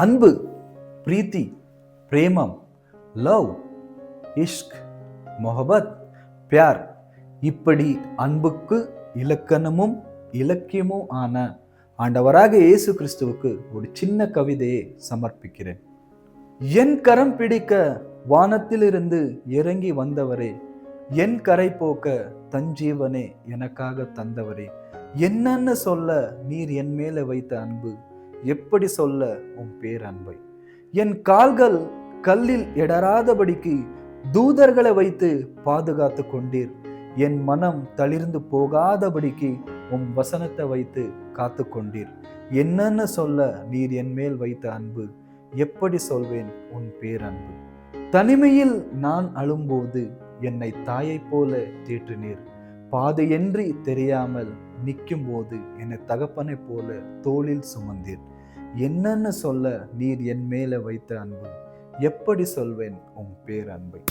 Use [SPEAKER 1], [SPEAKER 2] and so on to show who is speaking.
[SPEAKER 1] அன்பு, பிரீத்தி, பிரேமம், லவ், இஷ்க், மொஹபத், பியார், இப்படி அன்புக்கு இலக்கணமும் இலக்கியமும் ஆன ஆண்டவராக இயேசு கிறிஸ்துவுக்கு ஒரு சின்ன கவிதையை சமர்ப்பிக்கிறேன். என் கரம் பிடிக்க வானத்திலிருந்து இறங்கி வந்தவரே, என் கரை போக்க தஞ்சீவனே எனக்காக தந்தவரே, என்னன்னு சொல்ல நீர் என் மேல வைத்த அன்பு, எப்படி சொல்ல உன் பேரன்பை. என் கால்கள் கல்லில் இடராதபடிக்கு தூதர்களை வைத்து பாதுகாத்து கொண்டீர். என் மனம் தளிர்ந்து போகாதபடிக்கு உன் வசனத்தை வைத்து காத்து கொண்டீர். என்னன்னு சொல்ல நீர் என் மேல் வைத்த அன்பு, எப்படி சொல்வேன் உன் பேரன்பு. தனிமையில் நான் அழும்போது என்னை தாயை போல தேற்றினீர். பாதையின்றி தெரியாமல் நிற்கும் போது என்னை தகப்பனை போல தோளில் சுமந்தீர். என்னன்னு சொல்ல நீர் என் மேல வைத்த அன்பு, எப்படி சொல்வேன் உன் பேரன்பை.